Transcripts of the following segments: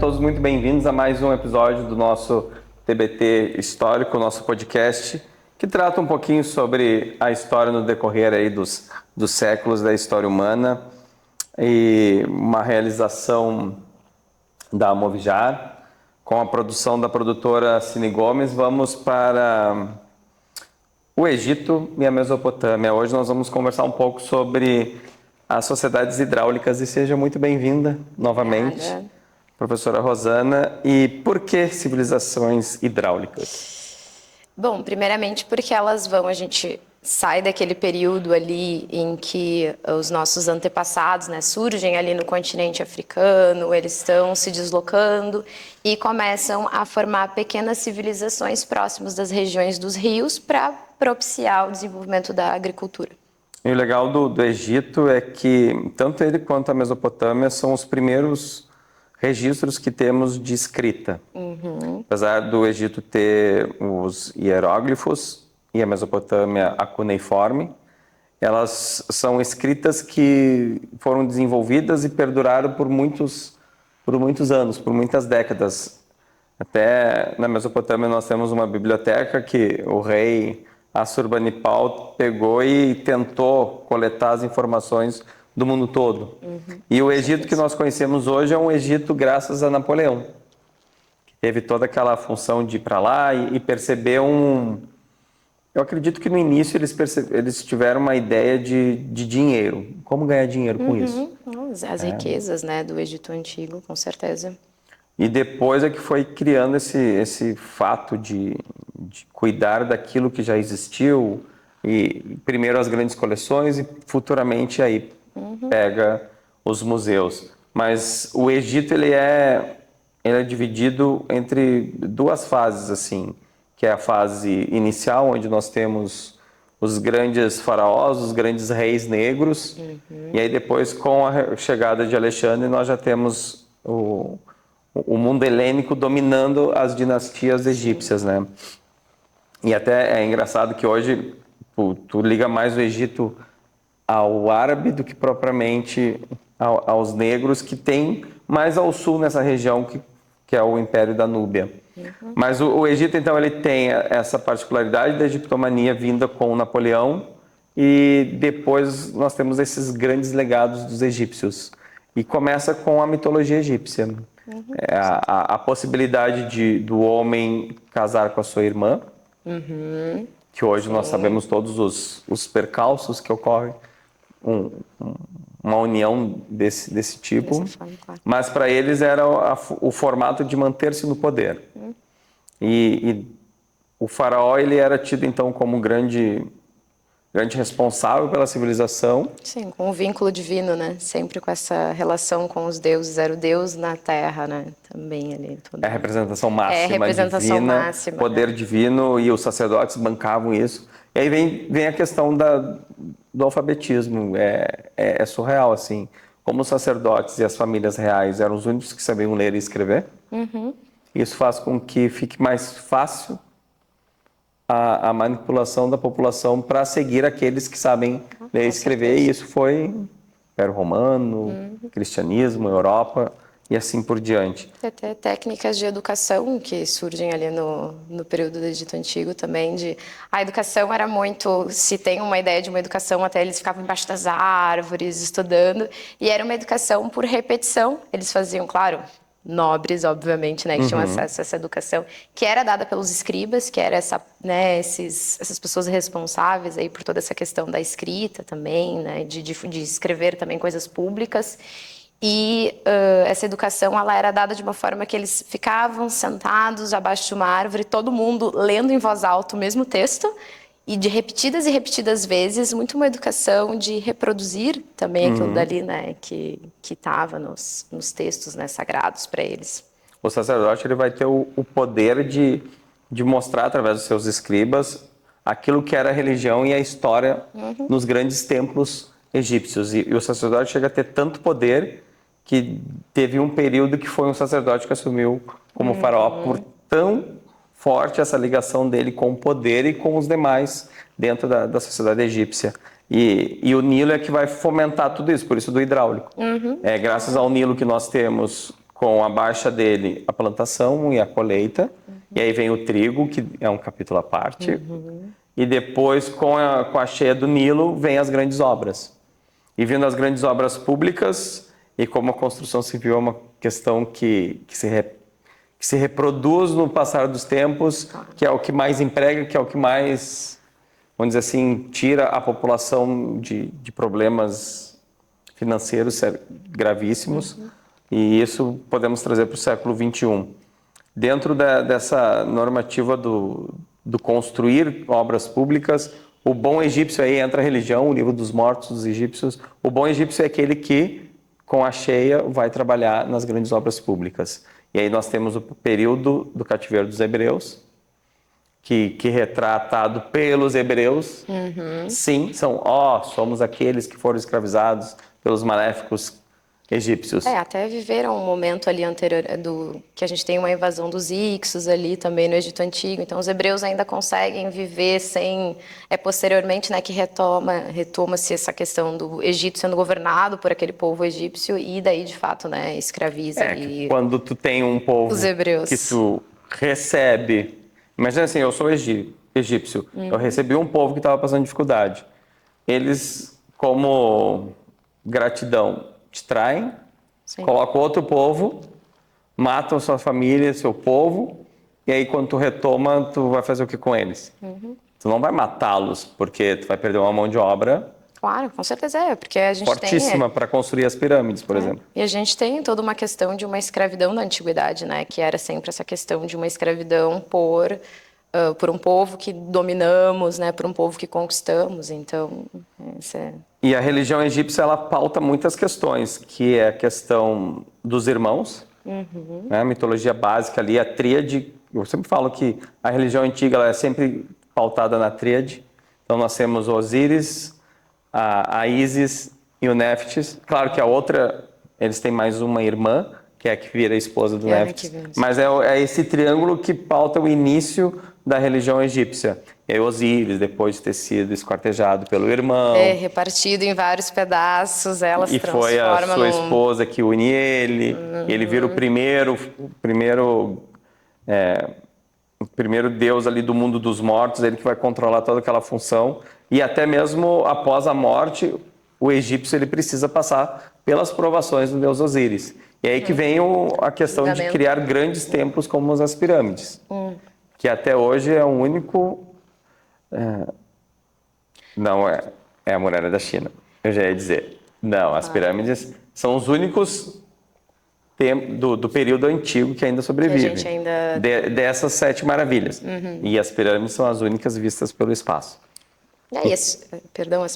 todos muito bem-vindos a mais um episódio do nosso TBT Histórico, nosso podcast, que trata um pouquinho sobre a história no decorrer aí dos séculos da história humana e uma realização da Movijar, com a produção da produtora Cine Gomes. Vamos para o Egito e a Mesopotâmia. Hoje nós vamos conversar um pouco sobre as sociedades hidráulicas e seja muito bem-vinda novamente. Obrigada. Professora Rosana, e por que civilizações hidráulicas? Bom, primeiramente porque a gente sai daquele período ali em que os nossos antepassados, né, surgem ali no continente africano, eles estão se deslocando e começam a formar pequenas civilizações próximas das regiões dos rios para propiciar o desenvolvimento da agricultura. E o legal do Egito é que tanto ele quanto a Mesopotâmia são os primeiros registros que temos de escrita. Apesar do Egito ter os hieróglifos e a Mesopotâmia a cuneiforme, elas são escritas que foram desenvolvidas e perduraram por muitos anos, por muitas décadas. Até na Mesopotâmia nós temos uma biblioteca que o rei Assurbanipal pegou e tentou coletar as informações do mundo todo. E o Egito que nós conhecemos hoje é um Egito graças a Napoleão, que teve toda aquela função de ir para lá e perceber Eu acredito que no início eles tiveram uma ideia de dinheiro, como ganhar dinheiro com isso. As riquezas, né, do Egito Antigo, com certeza. E depois é que foi criando esse fato de cuidar daquilo que já existiu, e primeiro as grandes coleções e futuramente aí pega os museus. Mas o Egito ele é dividido entre duas fases, assim, que é a fase inicial, onde nós temos os grandes faraós, os grandes reis negros, e aí depois com a chegada de Alexandre nós já temos o mundo helênico dominando as dinastias egípcias, né? E até é engraçado que hoje tu liga mais o Egito ao árabe do que propriamente aos negros, que tem mais ao sul nessa região que é o Império da Núbia. Mas o Egito, então, ele tem essa particularidade da egiptomania vinda com Napoleão, e depois nós temos esses grandes legados dos egípcios. E começa com a mitologia egípcia. A possibilidade do homem casar com a sua irmã, que hoje nós sabemos todos os percalços que ocorrem, uma união desse tipo, mas para eles era o formato de manter-se no poder. E o faraó ele era tido então como grande responsável pela civilização. Sim, com o vínculo divino, né? Sempre com essa relação com os deuses, era o Deus na Terra, né? Também ali. É a representação máxima, é a representação divina, máxima, poder divino, e os sacerdotes bancavam isso. E aí vem a questão do alfabetismo, é surreal, assim. Como os sacerdotes e as famílias reais eram os únicos que sabiam ler e escrever, isso faz com que fique mais fácil a manipulação da população para seguir aqueles que sabem ler e escrever, e isso foi Império Romano, cristianismo, Europa e assim por diante. Tem até técnicas de educação que surgem ali no período do Egito Antigo também, a educação era muito, se tem uma ideia de uma educação, até eles ficavam embaixo das árvores estudando, e era uma educação por repetição. Eles faziam, claro, nobres, obviamente, né, que tinham acesso a essa educação, que era dada pelos escribas, que era essas pessoas responsáveis aí por toda essa questão da escrita também, né, de escrever também coisas públicas. E essa educação ela era dada de uma forma que eles ficavam sentados abaixo de uma árvore, todo mundo lendo em voz alta o mesmo texto, e de repetidas e repetidas vezes, muito uma educação de reproduzir também aquilo dali, né, que estava nos textos, né, sagrados para eles. O sacerdote ele vai ter o poder de mostrar através dos seus escribas aquilo que era a religião e a história nos grandes templos egípcios. E o sacerdote chega a ter tanto poder que teve um período que foi um sacerdote que assumiu como faraó, por tão forte essa ligação dele com o poder e com os demais dentro da sociedade egípcia. E o Nilo é que vai fomentar tudo isso, por isso do hidráulico. É graças ao Nilo que nós temos com abaixo dele a plantação e a colheita, e aí vem o trigo, que é um capítulo à parte, e depois com a cheia do Nilo vem as grandes obras. E vindo as grandes obras públicas, e como a construção civil é uma questão que se reproduz no passar dos tempos, que é o que mais emprega, que é o que mais, vamos dizer assim, tira a população de problemas financeiros gravíssimos, e isso podemos trazer para o século XXI. Dentro dessa normativa do construir obras públicas, o bom egípcio, aí entra a religião, o livro dos mortos dos egípcios, o bom egípcio é aquele que, com a cheia, vai trabalhar nas grandes obras públicas. E aí nós temos o período do cativeiro dos hebreus, que é retratado pelos hebreus. Sim, somos aqueles que foram escravizados pelos maléficos egípcios. Até viveram um momento ali anterior que a gente tem uma invasão dos Ixos ali também no Egito Antigo. Então os hebreus ainda conseguem viver sem... posteriormente, né, que retoma-se essa questão do Egito sendo governado por aquele povo egípcio e daí, de fato, né, escraviza ali quando tu tem um povo os hebreus. Que tu recebe... Imagina assim, eu sou egípcio, eu recebi um povo que estava passando dificuldade. Eles, como gratidão, te traem, colocam outro povo, matam sua família, seu povo, e aí quando tu retoma, tu vai fazer o que com eles? Tu não vai matá-los, porque tu vai perder uma mão de obra. Claro, com certeza porque a gente fortíssima para construir as pirâmides, por exemplo. E a gente tem toda uma questão de uma escravidão na antiguidade, né? Que era sempre essa questão de uma escravidão por um povo que dominamos, né? Por um povo que conquistamos. Então, E a religião egípcia, ela pauta muitas questões, que é a questão dos irmãos, né? A mitologia básica ali, a tríade. Eu sempre falo que a religião antiga ela é sempre pautada na tríade. Então, nós temos o Osíris, a Ísis e o Néftis. Claro que a outra, eles têm mais uma irmã, que é a que vira a esposa do Néftis. Mas é esse triângulo que pauta o início da religião egípcia. E aí Osíris, depois de ter sido esquartejado pelo irmão. Repartido em vários pedaços, ela se transforma foi a sua esposa que une ele. E ele vira o primeiro deus ali do mundo dos mortos, ele que vai controlar toda aquela função. E até mesmo após a morte, o egípcio ele precisa passar pelas provações do deus Osíris. E aí que vem a questão de criar grandes templos como as pirâmides. Que até hoje é o único... Não é a muralha da China, eu já ia dizer. Não, as pirâmides são os únicos do período antigo que ainda sobrevivem. Dessas 7 maravilhas. E as pirâmides são as únicas vistas pelo espaço. As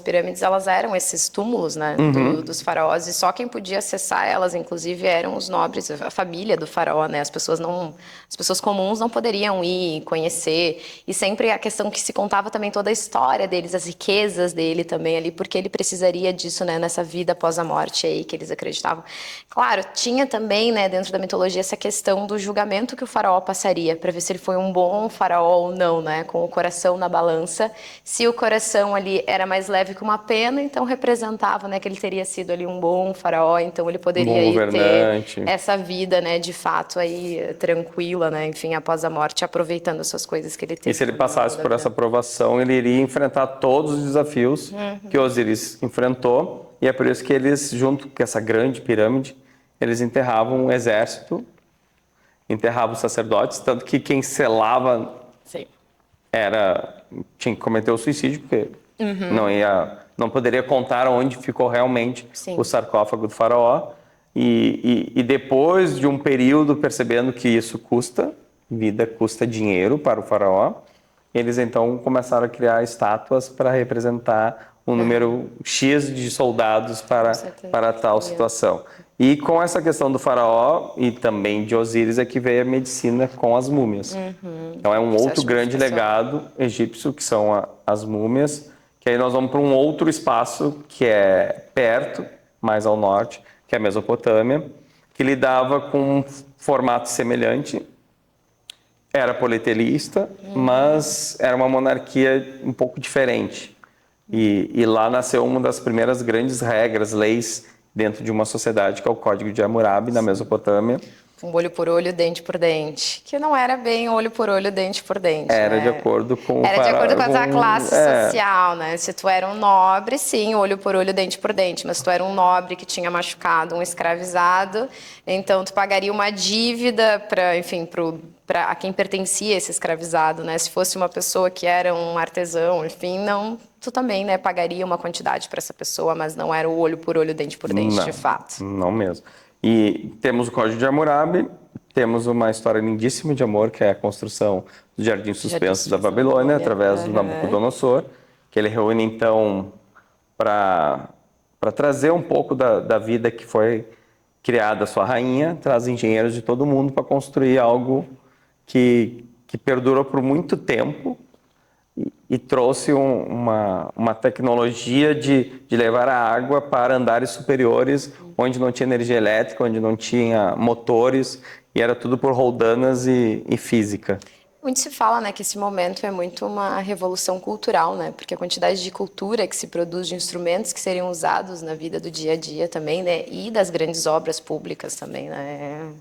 pirâmides, elas eram esses túmulos, né, dos faraós, e só quem podia acessar elas, inclusive, eram os nobres, a família do faraó, né, as pessoas comuns não poderiam ir conhecer, e sempre a questão que se contava também toda a história deles, as riquezas dele também ali, porque ele precisaria disso, né, nessa vida após a morte aí, que eles acreditavam. Claro, tinha também, né, dentro da mitologia, essa questão do julgamento que o faraó passaria, para ver se ele foi um bom faraó ou não, né, com o coração na balança, se o coração ali era mais leve que uma pena, então representava, né, que ele teria sido ali um bom faraó, então ele poderia ter essa vida, né, de fato aí tranquila, né, enfim, após a morte, aproveitando as suas coisas que ele teve. E se ele passasse por essa provação, ele iria enfrentar todos os desafios que Osíris enfrentou, e é por isso que eles, junto com essa grande pirâmide, eles enterravam um exército, enterravam os sacerdotes, tanto que quem selava tinha que cometer o suicídio, porque não poderia contar onde ficou realmente o sarcófago do faraó. E depois de um período percebendo que isso custa vida, custa dinheiro para o faraó, eles então começaram a criar estátuas para representar um número X de soldados para tal situação. E com essa questão do faraó e também de Osíris é que veio a medicina com as múmias. Então é um outro grande legado egípcio, que são as múmias, que aí nós vamos para um outro espaço que é perto, mais ao norte, que é a Mesopotâmia, que lidava com um formato semelhante. Era politeísta, mas era uma monarquia um pouco diferente. E lá nasceu uma das primeiras grandes regras, leis dentro de uma sociedade que é o Código de Hammurabi, na Mesopotâmia. Um olho por olho, dente por dente. Que não era bem olho por olho, dente por dente. Era né? de acordo com... Era de acordo com a classe é, social, né? Se tu era um nobre, sim, olho por olho, dente por dente. Mas se tu era um nobre que tinha machucado um escravizado, então tu pagaria uma dívida para, enfim, para a quem pertencia esse escravizado, né? Se fosse uma pessoa que era um artesão, enfim, não, tu também, né, pagaria uma quantidade para essa pessoa, mas não era o olho por olho, dente por dente, não, de fato. Não mesmo. E temos o Código de Hammurabi, temos uma história lindíssima de amor, que é a construção do Jardim Suspenso da Babilônia, através do Nabucodonosor, que ele reúne, então, para trazer um pouco da vida que foi criada a sua rainha, traz engenheiros de todo mundo para construir algo que perdurou por muito tempo e trouxe uma tecnologia de levar a água para andares superiores, onde não tinha energia elétrica, onde não tinha motores, e era tudo por roldanas e física. Muito se fala, né, que esse momento é muito uma revolução cultural, né, porque a quantidade de cultura que se produz, de instrumentos que seriam usados na vida do dia a dia também, né, e das grandes obras públicas também, né,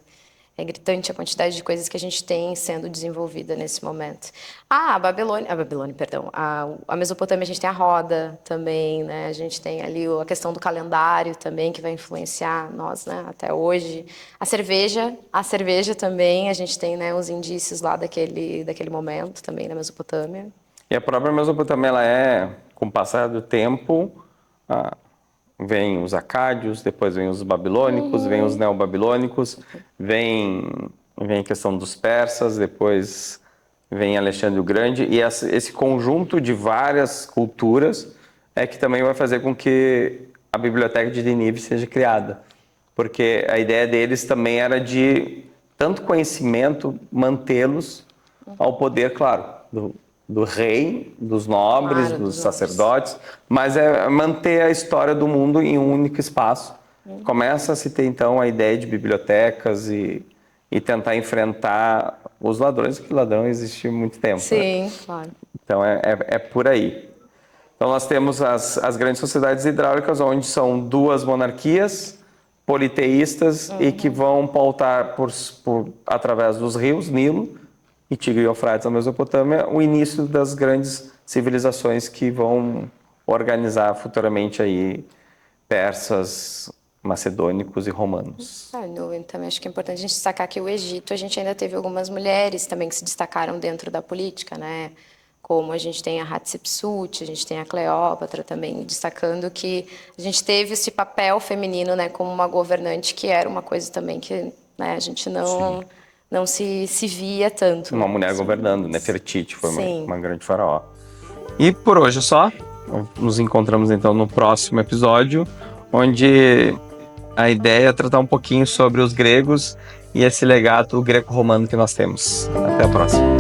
é gritante a quantidade de coisas que a gente tem sendo desenvolvida nesse momento. A Babilônia, perdão, a Mesopotâmia, a gente tem a roda também, né? A gente tem ali a questão do calendário também, que vai influenciar nós, né, até hoje. A cerveja também, a gente tem, né, os indícios lá daquele momento também na Mesopotâmia. E a própria Mesopotâmia, ela é, com o passar do tempo, vem os acádios, depois vem os babilônicos, vem os neobabilônicos, vem a questão dos persas, depois vem Alexandre o Grande, e esse conjunto de várias culturas é que também vai fazer com que a biblioteca de Nínive seja criada, porque a ideia deles também era de tanto conhecimento, mantê-los ao poder, claro, do rei, dos nobres, Claro, dos dos sacerdotes, mas é manter a história do mundo em um único espaço. Começa a se ter, então, a ideia de bibliotecas e tentar enfrentar os ladrões, porque ladrão existe há muito tempo. Sim, né? claro. Então, é por aí. Então, nós temos as grandes sociedades hidráulicas, onde são duas monarquias politeístas e que vão pautar através dos rios, Nilo e Tigre e Eufrates, na Mesopotâmia, o início das grandes civilizações que vão organizar futuramente aí persas, macedônicos e romanos. Também acho que é importante a gente destacar que o Egito, a gente ainda teve algumas mulheres também que se destacaram dentro da política, né? Como a gente tem a Hatshepsut, a gente tem a Cleópatra também, destacando que a gente teve esse papel feminino, né, como uma governante, que era uma coisa também que, né, a gente não se via tanto. Uma né? mulher governando, Nefertiti foi Sim. uma grande faraó. E por hoje é só. Nos encontramos então no próximo episódio, onde a ideia é tratar um pouquinho sobre os gregos e esse legado greco-romano que nós temos. Até a próxima.